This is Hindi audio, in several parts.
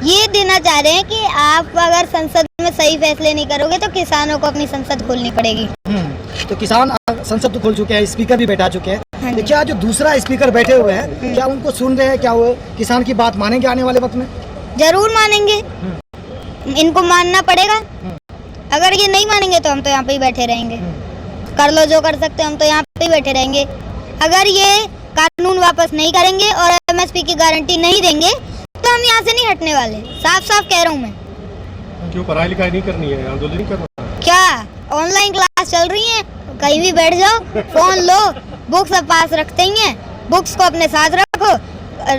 ये देना चाह रहे हैं कि आप अगर संसद में सही फैसले नहीं करोगे तो किसानों को अपनी संसद खोलनी पड़ेगी। तो किसान संसद तो खोल चुके हैं, स्पीकर भी बैठा चुके हैं, हाँ जी। क्या जो दूसरा स्पीकर बैठे हुए हैं क्या उनको सुन रहे हैं, क्या वो किसान की बात मानेंगे आने वाले वक्त में? जरूर मानेंगे, इनको मानना पड़ेगा। अगर ये नहीं मानेंगे तो हम तो यहाँ पे ही बैठे रहेंगे। कर लो जो कर सकते, हम तो यहाँ पे ही बैठे रहेंगे। अगर ये कानून वापस नहीं करेंगे और एमएसपी की गारंटी नहीं देंगे तो हम यहाँ से नहीं हटने वाले। साफ साफ कह रहा हूँ मैं। क्यों पढ़ाई लिखाई नहीं करनी है, आंदोलन नहीं करना? क्या ऑनलाइन क्लास चल रही है, कहीं भी बैठ जाओ, फोन लो, बुक्स अब पास रखते ही हैं, बुक्स को अपने साथ रखो,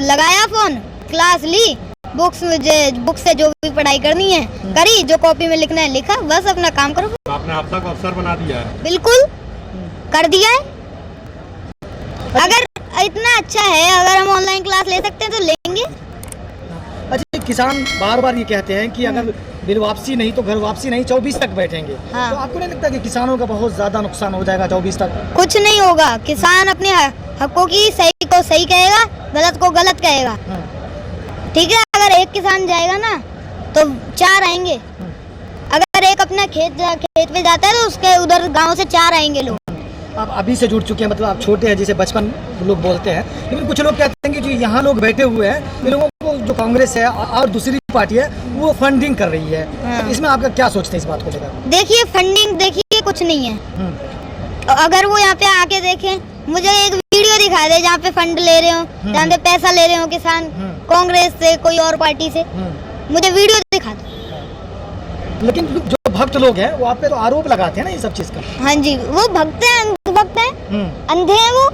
लगाया फोन, क्लास ली, बुक से जो भी पढ़ाई करनी है करी, जो कॉपी में लिखना है लिखा, बस अपना काम करो। तो आपने आपदा को अवसर बना दिया है। बिल्कुल कर दिया है। अगर इतना अच्छा है, अगर हम ऑनलाइन क्लास ले सकते हैं तो लेंगे। अच्छा, किसान बार बार ये कहते हैं कि अगर बिल वापसी नहीं तो घर वापसी नहीं, 24 तक बैठेंगे। हाँ। तो आपको नहीं लगता कि किसानों का बहुत ज्यादा नुकसान हो जाएगा 24 तक? कुछ नहीं होगा, किसान अपने हकों की सही को सही कहेगा, गलत को गलत कहेगा। ठीक है, अगर एक किसान जाएगा ना तो 4 आएंगे। अगर एक अपना खेत पे जाता है तो उसके उधर गांव से 4 आएंगे लोग। आप अभी से जुड़ चुके हैं, मतलब आप छोटे हैं, जिसे बचपन लोग बोलते हैं, लेकिन कुछ लोग कहते हैं कि जो यहाँ लोग बैठे हुए हैं, इन लोगों को जो कांग्रेस है और दूसरी पार्टी है वो फंडिंग कर रही है। हाँ। तो इसमें आपका क्या सोचते हैं इस बात को लेकर? देखिए, फंडिंग देखिए कुछ नहीं है। अगर वो यहाँ पे आके देखें, मुझे एक वीडियो दिखा दे जहाँ पे फंड ले रहे हो, जहाँ पे पैसा ले रहे हो किसान, कांग्रेस से कोई और पार्टी से, मुझे वीडियो दिखा दो। लेकिन जो भक्त लोग हैं वो आप पे तो आरोप लगाते हैं ना ये सब चीज का। हाँ जी, वो भक्त हैं, अंधभक्त हैं, अंधे हैं वो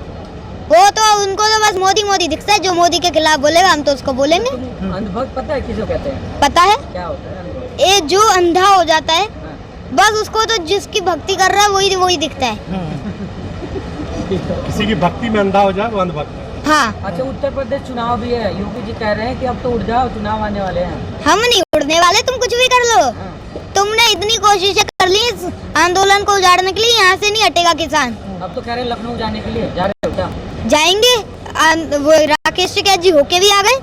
तो उनको तो बस मोदी मोदी दिखता है। जो मोदी के खिलाफ बोलेगा हम तो उसको बोलेंगे। अंधभक्त पता है किसे कहते हैं? पता है, क्या होता है? ये जो अंधा हो जाता है, बस उसको तो जिसकी भक्ति कर रहा है वही दिखता है। किसी की भक्ति में अंधा हो जाए वो अंधभक्त है। हाँ। अच्छा, उत्तर प्रदेश चुनाव भी है, यूपी जी कह रहे हैं कि अब तो उड़ जाओ, चुनाव आने वाले हैं। हम नहीं उड़ने वाले, तुम कुछ भी कर लो। तुमने इतनी कोशिशें कर ली इस आंदोलन को उजाड़ने के लिए, यहाँ से नहीं हटेगा किसान। अब तो कह रहे हैं लखनऊ जाने के लिए, जा रहे हो क्या? जाएंगे, वो राकेश टिकैत जी होके भी आ गए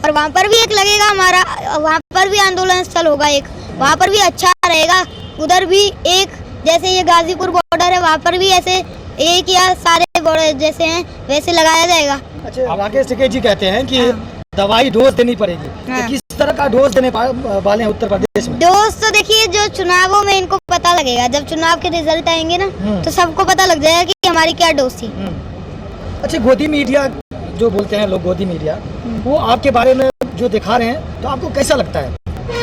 और वहाँ पर भी एक लगेगा हमारा, वहाँ पर भी आंदोलन स्थल होगा एक, वहाँ पर भी अच्छा रहेगा। उधर भी एक, जैसे ये गाजीपुर बॉर्डर है, वहाँ पर भी ऐसे एक या सारे बॉर्डर जैसे हैं वैसे लगाया जाएगा। अच्छा, राकेश टिकैत जी कहते हैं कि दवाई डोज देनी पड़ेगी। हाँ। तो किस तरह का डोज देने वाले हैं उत्तर प्रदेश में? डोज तो देखिए, जो चुनावों में इनको पता लगेगा, जब चुनाव के रिजल्ट आएंगे ना तो सबको पता लग जाएगा कि हमारी क्या डोज थी। अच्छा, गोदी मीडिया जो बोलते हैं लोग, गोदी मीडिया, वो आपके बारे में जो दिखा रहे हैं तो आपको कैसा लगता है?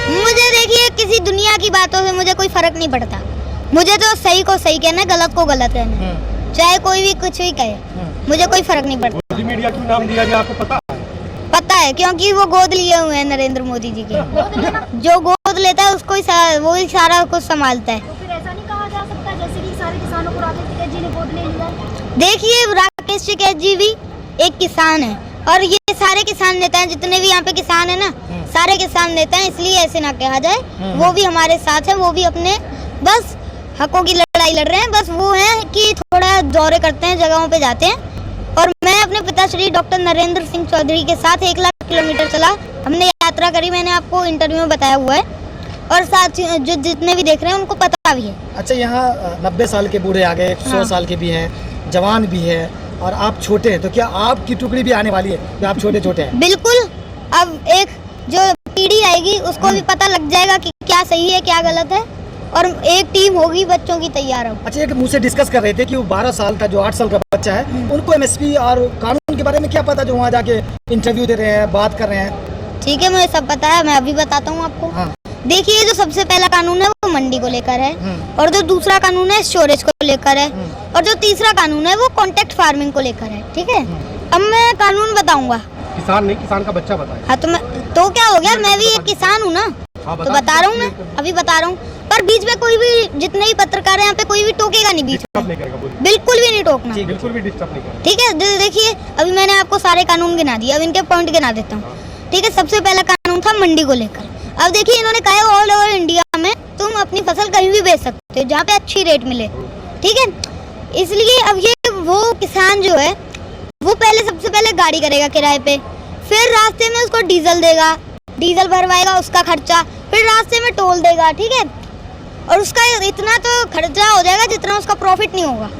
मुझे देखिए, किसी दुनिया की बातों से मुझे कोई फर्क नहीं पड़ता। मुझे तो सही को सही कहना, गलत को गलत कहना, चाहे कोई भी कुछ भी कहे, मुझे कोई फर्क नहीं पड़ता। मोदी मीडिया क्यों नाम दिया गया, आपको पता है? पता है, क्योंकि वो गोद लिए हुए हैं नरेंद्र मोदी जी के। जो गोद लेता है उसको ही वो ही सारा कुछ संभालता है। तो फिर ऐसा नहीं कहा जा सकता जैसे कि सारे किसानों को राकेश टिकैत जी ने गोद ले लिया? देखिए, राकेश टिकैत जी भी एक किसान है और ये सारे किसान नेता हैं, जितने भी यहाँ पे किसान है ना, सारे किसान नेता हैं, इसलिए ऐसे ना कहा जाए। वो भी हमारे साथ है, वो भी अपने बस हकों की लड़ाई लड़ रहे हैं। बस वो है कि थोड़ा दौरे करते हैं, जगहों पे जाते हैं। और मैं अपने पिताश्री डॉक्टर नरेंद्र सिंह चौधरी के साथ 1 लाख किलोमीटर चला, हमने यात्रा करी, मैंने आपको इंटरव्यू में बताया हुआ है, और साथ जो जितने भी देख रहे हैं उनको पता भी है। अच्छा, यहाँ 90 साल के बूढ़े आ गए, 100 साल के भी हैं, जवान भी है, और आप छोटे हैं, तो क्या आपकी टुकड़ी भी आने वाली है कि आप छोटे छोटे हैं? बिल्कुल, अब एक जो पीढ़ी आएगी उसको भी पता लग जाएगा कि क्या सही है क्या गलत है, और एक टीम होगी बच्चों की तैयार हो। अच्छा, एक मुझसे डिस्कस कर रहे थे कि वो 12 साल का जो 8 साल का बच्चा है, उनको एमएसपी और कानून के बारे में क्या पता, जो वहाँ जाके इंटरव्यू दे रहे हैं, बात कर रहे हैं? ठीक है, मुझे सब पता है, मैं अभी बताता हूँ आपको। हाँ। देखिए, जो सबसे पहला कानून है वो मंडी को लेकर है, और जो दूसरा कानून है स्टोरेज को लेकर है, और जो तीसरा कानून है वो कॉन्ट्रैक्ट फार्मिंग को लेकर है। ठीक है, अब मैं कानून बताऊंगा। किसान नहीं, किसान का बच्चा बताए। हाँ, तो क्या हो गया, मैं भी एक किसान हूँ ना, तो बता रहा हूँ ना, अभी बता रहा हूँ। पर बीच में कोई भी, जितने ही पत्रकार हैं यहाँ पे, कोई भी टोकेगा नहीं बीच में, बिल्कुल भी नहीं टोकना, बिल्कुल भी डिस्टर्ब नहीं करेगा। ठीक है। देखिए, अभी मैंने आपको सारे कानून गिना दिए, अब इनके पॉइंट गिना देता हूँ। ठीक है, सबसे पहला कानून था मंडी को लेकर। अब देखिए, इन्होंने कहा है ऑल ओवर इंडिया में तुम अपनी फसल कहीं भी बेच सकते हो जहाँ पे अच्छी रेट मिले। ठीक है, इसलिए अब ये वो किसान जो है वो सबसे पहले गाड़ी करेगा किराए पे, फिर रास्ते में उसको डीजल देगा, डीजल भरवाएगा उसका खर्चा, फिर रास्ते में टोल देगा, ठीक है, और उसका इतना तो खर्चा हो जाएगा जितना उसका प्रॉफिट नहीं होगा।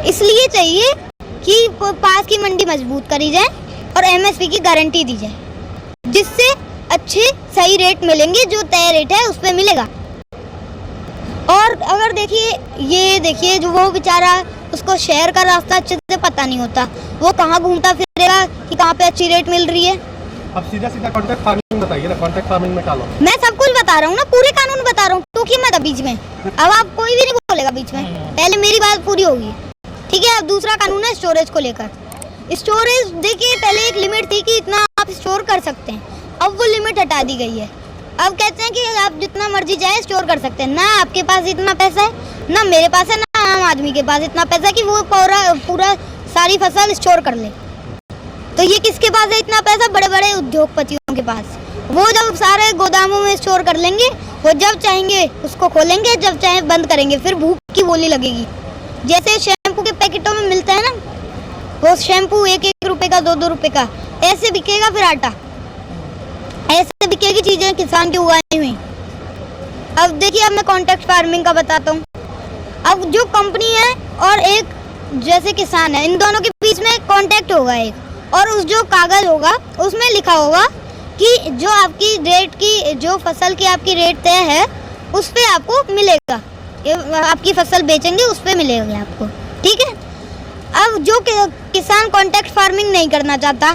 इसलिए चाहिए कि पास की मंडी मजबूत करी जाए और एमएसपी की गारंटी दी जाए, जिससे अच्छे सही रेट मिलेंगे, जो तय रेट है उस पे मिलेगा। और अगर देखिए जो वो बेचारा, उसको शहर का रास्ता अच्छे से पता नहीं होता, वो कहाँ घूमता फिरेगा कि कहाँ पे अच्छी रेट मिल रही है। अब सीधा कॉन्ट्रैक्ट फार्मिंग बताइए ना, कॉन्ट्रैक्ट फार्मिंग में क्या लो? मैं सब कुछ बता रहा हूँ ना, पूरे कानून बता रहा हूँ, टोकी मत बीच में। अब आप कोई भी नहीं बोलेगा बीच में, पहले मेरी बात पूरी होगी, ठीक है। अब दूसरा कानून है स्टोरेज को लेकर। स्टोरेज देखिए, पहले एक लिमिट थी कि इतना आप स्टोर कर सकते हैं, अब वो लिमिट हटा दी गई है। अब कहते हैं कि आप जितना मर्जी जाए स्टोर कर सकते हैं। ना आपके पास इतना पैसा है, ना मेरे पास है, ना आम आदमी के पास इतना पैसा है कि वो पूरा सारी फसल स्टोर कर ले। तो ये किसके पास है इतना पैसा? बड़े बड़े उद्योगपतियों के पास। वो जब सारे गोदामों में स्टोर कर लेंगे, वो जब चाहेंगे उसको खोलेंगे, जब चाहे बंद करेंगे, फिर भूख की बोली लगेगी। जैसे शैम्पू के पैकेटों में मिलता है ना, वो शैम्पू 1-1 रुपए का, 2-2 रुपए का, ऐसे बिकेगा। फिर आटा ऐसे बिकेगी चीजें किसान की उगाई हुई। अब देखिए, अब मैं कॉन्ट्रैक्ट फार्मिंग का बताता हूँ। अब जो कंपनी है और एक जैसे किसान है, इन दोनों के बीच में कॉन्ट्रैक्ट होगा एक, और उस जो कागज होगा उसमें लिखा होगा कि जो आपकी रेट की, जो फसल की आपकी रेट तय है उस पे आपको मिलेगा, आपकी फसल बेचेंगे उस पे मिलेगा आपको, ठीक है। अब जो किसान कॉन्ट्रैक्ट फार्मिंग नहीं करना चाहता,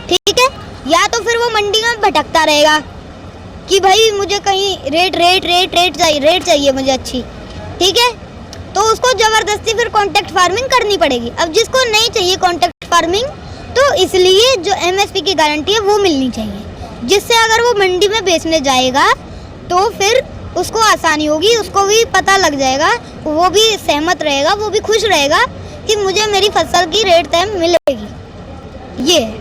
ठीक है, या तो फिर वो मंडी में भटकता रहेगा कि भाई मुझे कहीं रेट चाहिए मुझे अच्छी, ठीक है, तो उसको जबरदस्ती फिर कॉन्ट्रैक्ट फार्मिंग करनी पड़ेगी। अब जिसको नहीं चाहिए कॉन्ट्रैक्ट फार्मिंग, तो इसलिए जो एमएसपी की गारंटी है वो मिलनी चाहिए, जिससे अगर वो मंडी में बेचने जाएगा तो फिर उसको आसानी होगी, उसको भी पता लग जाएगा, वो भी सहमत रहेगा, वो भी खुश रहेगा कि मुझे मेरी फसल की रेट तय मिलेगी। ये है।